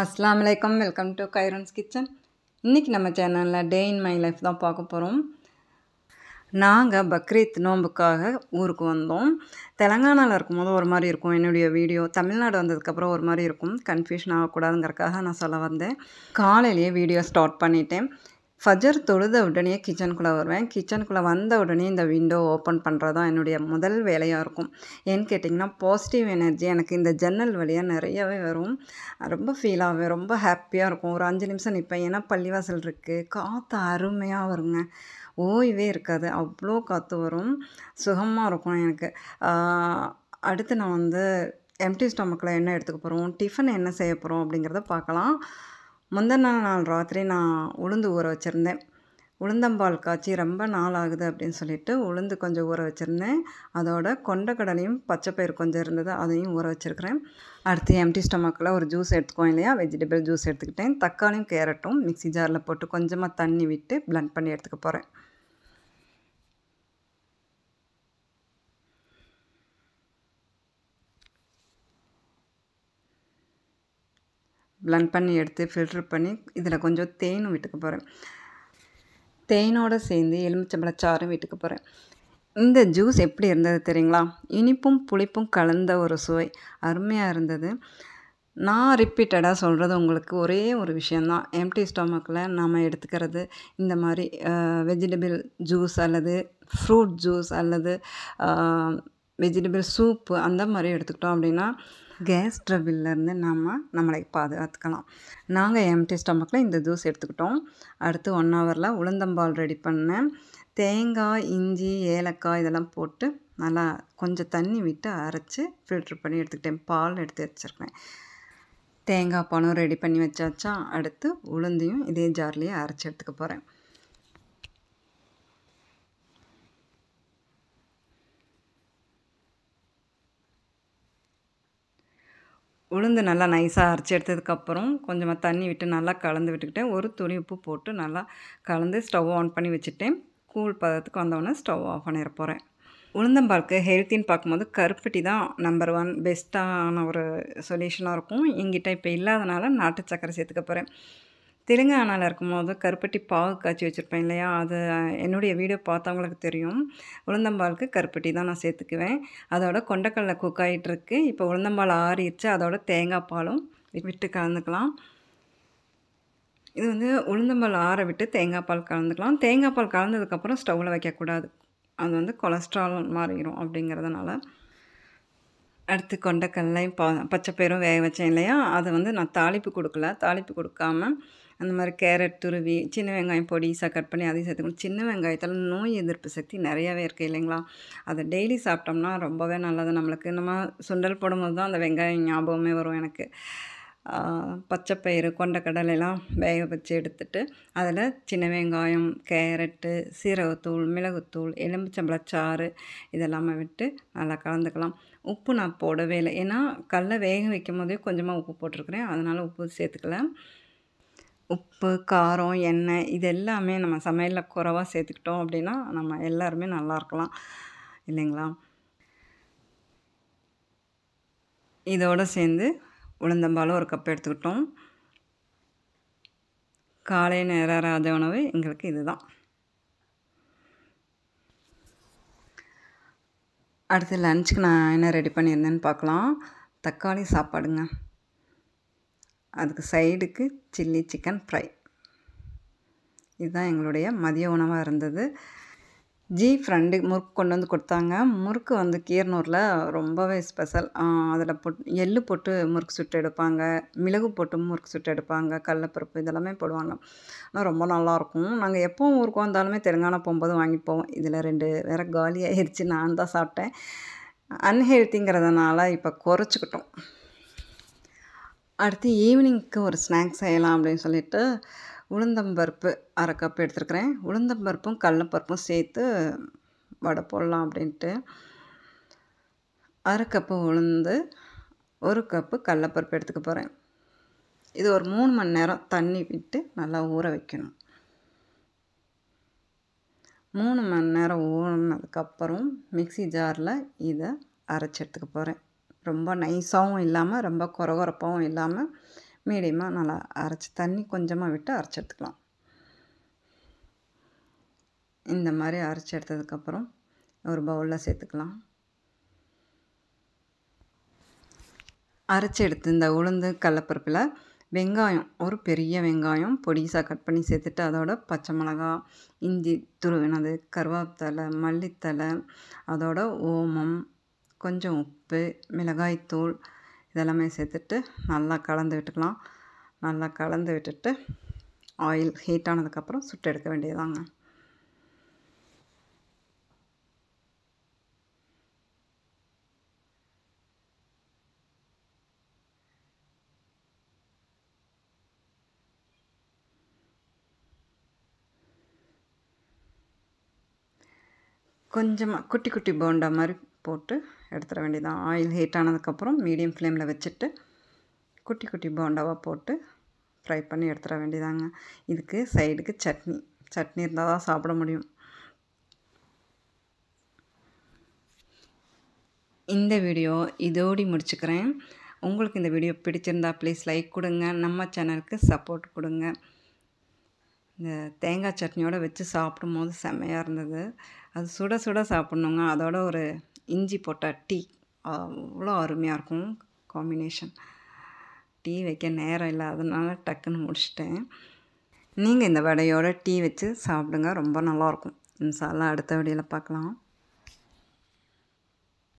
அஸ்ஸலாமு அலைக்கும். Welcome to Khairun's kitchen. இன்றைக்கி நம்ம சேனலில் டே இன் மை லைஃப் தான் பார்க்க போகிறோம். நாங்கள் பக்ரீத் நோன்புக்காக ஊருக்கு வந்தோம். தெலங்கானாவில் இருக்கும்போது ஒரு மாதிரி இருக்கும் என்னுடைய வீடியோ. தமிழ்நாடு வந்ததுக்கப்புறம் ஒரு மாதிரி இருக்கும். கன்ஃபியூஷன் ஆகக்கூடாதுங்கிறக்காக நான் சொல்ல வந்தேன். காலையிலேயே வீடியோ ஸ்டார்ட் பண்ணிட்டேன். ஃபஜர் தொழுத உடனே கிச்சனுக்குள்ளே வருவேன். கிச்சனுக்குள்ளே வந்த உடனே இந்த விண்டோ ஓப்பன் பண்ணுறது தான் என்னுடைய முதல் வேலையாக இருக்கும். ஏன்னு கேட்டிங்கன்னா பாசிட்டிவ் எனர்ஜி எனக்கு இந்த ஜன்னல் வழியாக நிறையவே வரும். ரொம்ப ஃபீல் ஆவேன், ரொம்ப ஹாப்பியாக இருக்கும். ஒரு 5 நிமிஷம் நிற்பேன். ஏன்னா பள்ளிவாசல் இருக்குது, காற்று அருமையாக வருங்க, ஓய்வே இருக்காது, அவ்வளோ காற்று வரும், சுகமாக இருக்கும் எனக்கு. அடுத்து நான் வந்து எம்டி ஸ்டொமக்கில் என்ன எடுத்துக்க போகிறோம், டிஃபன் என்ன செய்ய போகிறோம் அப்படிங்கிறத பார்க்கலாம். முந்தின நாள் ராத்திரி நான் உளுந்து ஊற வச்சுருந்தேன். உளுந்தம்பால் காய்ச்சி ரொம்ப நாள் ஆகுது அப்படின்னு சொல்லிட்டு உளுந்து கொஞ்சம் ஊற வச்சுருந்தேன். அதோட கொண்டக்கடலையும் பச்சைப்பயிறு கொஞ்சம் இருந்தது, அதையும் ஊற வச்சுருக்கிறேன். அடுத்து எம்டி ஸ்டொமக்கில் ஒரு ஜூஸ் எடுத்துக்குவோம் இல்லையா, வெஜிடபிள் ஜூஸ் எடுத்துக்கிட்டேன். தக்காளியும் கேரட்டும் மிக்ஸி ஜாரில் போட்டு கொஞ்சமாக தண்ணி விட்டு பிளெண்ட் பண்ணி எடுத்துக்க போகிறேன். பிளெண்ட் பண்ணி எடுத்து ஃபில்ட்ரு பண்ணி இதில் கொஞ்சம் தேனும் விட்டுக்க போகிறேன். தேனோடு சேர்ந்து எலுமிச்சம்பழச்சாறும் விட்டுக்க போகிறேன். இந்த ஜூஸ் எப்படி இருந்தது தெரியுங்களா? இனிப்பும் புளிப்பும் கலந்த ஒரு சுவை, அருமையாக இருந்தது. நான் ரிப்பீட்டடாக சொல்கிறது உங்களுக்கு ஒரே ஒரு விஷயந்தான். எம்டி ஸ்டொமக்கில் நாம் எடுத்துக்கிறது இந்த மாதிரி வெஜிடபிள் ஜூஸ் அல்லது ஃப்ரூட் ஜூஸ் அல்லது வெஜிடபிள் சூப்பு அந்த மாதிரி எடுத்துக்கிட்டோம் அப்படின்னா கேஸ் ட்ரபிள்லேருந்து நம்மளை பாதுகாத்துக்கலாம். நாங்கள் எம்டி ஸ்டொமக்கில் இந்த ஜூஸ் எடுத்துக்கிட்டோம். அடுத்து 1 ஹவரில் உளுந்தம்பால் ரெடி பண்ணேன். தேங்காய், இஞ்சி, ஏலக்காய் இதெல்லாம் போட்டு நல்லா கொஞ்சம் தண்ணி விட்டு அரைச்சி ஃபில்ட்ரு பண்ணி எடுத்துக்கிட்டேன். பால் எடுத்து வச்சுருக்கேன். தேங்காய் பாலும் ரெடி பண்ணி வச்சாச்சா. அடுத்து உளுந்தையும் இதே ஜார்லேயே அரைச்சி எடுத்துக்க போகிறேன். உளுந்து நல்லா நைஸாக அரைச்சி எடுத்ததுக்கப்புறம் கொஞ்சமாக தண்ணி விட்டு நல்லா கலந்து விட்டுக்கிட்டேன். ஒரு துளி உப்பு போட்டு நல்லா கலந்து ஸ்டவ் ஆன் பண்ணி வச்சுட்டேன். கூல் பதத்துக்கு வந்தோடனே ஸ்டவ் ஆஃப் பண்ணிட போகிறேன். உளுந்தம்பாலுக்கு ஹெல்த்தின்னு பார்க்கும்போது கருப்பட்டி தான் நம்பர் 1 பெஸ்ட்டான ஒரு சொல்யூஷனாக இருக்கும். எங்கிட்ட இப்போ இல்லாதனால நாட்டு சக்கரை சேர்த்துக்க போகிறேன். தெலுங்கானாவில் இருக்கும்போது கருப்பட்டி பாகு காய்ச்சி வச்சுருப்பேன் இல்லையா, அது என்னுடைய வீடியோ பார்த்தவங்களுக்கு தெரியும். உளுந்தம்பாலுக்கு கருப்பட்டி தான் நான் சேர்த்துக்குவேன். அதோட கொண்டக்கடலை குக் ஆகிட்டுருக்கு. இப்போ உளுந்தம்பால் ஆறிடுச்சு. அதோட தேங்காய் பாலும் விட்டு கலந்துக்கலாம். இது வந்து உளுந்தம்பால் ஆற விட்டு தேங்காய் பால் கலந்துக்கலாம். தேங்காய் பால் கலந்ததுக்கப்புறம் ஸ்டவ்வில் வைக்கக்கூடாது, அது வந்து கொலஸ்ட்ரால் மாறிடும் அப்படிங்கிறதுனால. அடுத்து கொண்டக்கடலையும் பச்சைப்பயிரும் வேக வச்சேன் இல்லையா, அதை வந்து நான் தாளிப்பு கொடுக்கல. தாளிப்பு கொடுக்காம அந்த மாதிரி கேரட் துருவி, சின்ன வெங்காயம் பொடிசாக கட் பண்ணி அதையும் சேர்த்துக்கணும். சின்ன வெங்காயத்தில் நோய் எதிர்ப்பு சக்தி நிறையாவே இருக்குது இல்லைங்களா, அதை டெய்லி சாப்பிட்டோம்னா ரொம்பவே நல்லது நம்மளுக்கு. நம்ம சுண்டல் போடும்போது தான் அந்த வெங்காயம் ஞாபகமே வரும் எனக்கு. பச்சைப்பயிறு, கொண்டக்கடலையெல்லாம் வேக வச்சு எடுத்துட்டு அதில் சின்ன வெங்காயம், கேரட்டு, சீரகத்தூள், மிளகுத்தூள், எலுமிச்சம்பழச்சாறு இதெல்லாமே விட்டு நல்லா கலந்துக்கலாம். உப்பு நான் போடவே இல்லை, ஏன்னா கடலை வேக வைக்கும் போதே கொஞ்சமாக உப்பு போட்டிருக்கிறேன், அதனால் உப்பு சேர்த்துக்கல. உப்பு, காரம், எண்ணெய் இது எல்லாமே நம்ம சமையலில் குறைவா சேர்த்துக்கிட்டோம் அப்படின்னா நம்ம எல்லாருமே நல்லா இருக்கலாம் இல்லைங்களா. இதோடு சேர்ந்து உளுந்தம்பாலும் ஒரு கப் எடுத்துக்கிட்டோம். காலை நேர ராஜ உணவு எங்களுக்கு இதுதான். அடுத்து லஞ்சுக்கு நான் என்ன ரெடி பண்ணியிருந்தேன்னு பார்க்கலாம். தக்காளி சாப்பாடுங்க. அதுக்கு சைடுக்கு சில்லி சிக்கன் ஃப்ரை. இதுதான் எங்களுடைய மதிய உணவாக இருந்தது. ஃப்ரெண்டு முறுக்கு கொண்டு வந்து கொடுத்தாங்க. முறுக்கு வந்து கீரனூரில் ரொம்பவே ஸ்பெஷல். அதில் எள்ளு போட்டு முறுக்கு சுட்டு எடுப்பாங்க, மிளகு போட்டு முறுக்கு சுட்டு எடுப்பாங்க, கடலப்பருப்பு இதெல்லாமே போடுவாங்க. ஆனால் ரொம்ப நல்லாயிருக்கும். நாங்கள் எப்போவும் ஊருக்கு வந்தாலுமே தெலுங்கானா போகும்போது வாங்கிட்டு போவோம். இதில் 2 வேறு காலி ஆயிடுச்சு, நான் தான் சாப்பிட்டேன். அன்ஹெல்த்திங்கிறதுனால இப்போ குறைச்சிக்கிட்டோம். அடுத்து ஈவினிங்க்கு ஒரு ஸ்நாக்ஸ் செய்யலாம் அப்படின்னு சொல்லிட்டு உளுந்தம்பருப்பு 1/2 கப் எடுத்துருக்கிறேன். உளுந்தம்பருப்பும் கடலப்பருப்பும் சேர்த்து வடை போடலாம் அப்படின்ட்டு 1/2 கப்பு உளுந்து, 1 கப்பு கடலப்பருப்பு எடுத்துக்க போகிறேன். இது ஒரு 3 மணி நேரம் தண்ணி விட்டு நல்லா ஊற வைக்கணும். 3 மணி நேரம் ஊறினதுக்கப்புறம் மிக்ஸி ஜாரில் இதை அரைச்சி எடுத்துக்க போகிறேன். ரொம்ப நைஸாகவும் இல்லாமல் ரொம்ப கொரகொரப்பாகவும் இல்லாமல் மீடியமாக நல்லா அரைச்சி தண்ணி கொஞ்சமாக விட்டு அரைச்சி எடுத்துக்கலாம். இந்த மாதிரி அரைச்சி எடுத்ததுக்கப்புறம் ஒரு பவுலில் சேர்த்துக்கலாம். அரைச்சி எடுத்து இந்த உளுந்து கடலப்பருப்பில் வெங்காயம், ஒரு பெரிய வெங்காயம் பொடிசாக கட் பண்ணி சேர்த்துட்டு அதோட பச்சை மிளகா, இஞ்சி துருவினது, கருவேப்பிலை, மல்லித்தழை, அதோட ஓமம், கொஞ்சம் உப்பு, மிளகாய்த்தூள் இதெல்லாமே சேர்த்துட்டு நல்லா கலந்து விட்டுக்கலாம். நல்லா கலந்து விட்டுட்டு ஆயில் ஹீட் ஆனதுக்கப்புறம் சுட்டு எடுக்க வேண்டியதாங்க. கொஞ்சமாக குட்டி குட்டி போண்டா மாதிரி போட்டு எடுத்துட வேண்டியதான். ஆயில் ஹீட் ஆனதுக்கப்புறம் மீடியம் ஃப்ளேமில் வச்சுட்டு குட்டி குட்டி போண்டாவாக போட்டு ஃப்ரை பண்ணி எடுத்துட வேண்டியதாங்க. இதுக்கு சைடுக்கு சட்னி இருந்தால் தான் சாப்பிட முடியும். இந்த வீடியோ இதோடு முடிச்சுக்கிறேன். உங்களுக்கு இந்த வீடியோ பிடிச்சிருந்தா ப்ளீஸ் லைக் கொடுங்க. நம்ம சேனலுக்கு சப்போர்ட் கொடுங்க. இந்த தேங்காய் சட்னியோடு வச்சு சாப்பிடும்போது செம்மையாக இருந்தது. அது சுட சுட சாப்பிட்ணுங்க. அதோட ஒரு இஞ்சி போட்ட டீ அவ்வளோ அருமையாக இருக்கும் காம்பினேஷன். டீ வைக்க நேரம் இல்லை, அதனால டக்குன்னு முடிச்சிட்டேன். நீங்கள் இந்த வடையோட டீ வச்சு சாப்பிடுங்க, ரொம்ப நல்லாயிருக்கும். இன்ஷா அல்லாஹ் அடுத்த வீடியோவில் பார்க்கலாம்.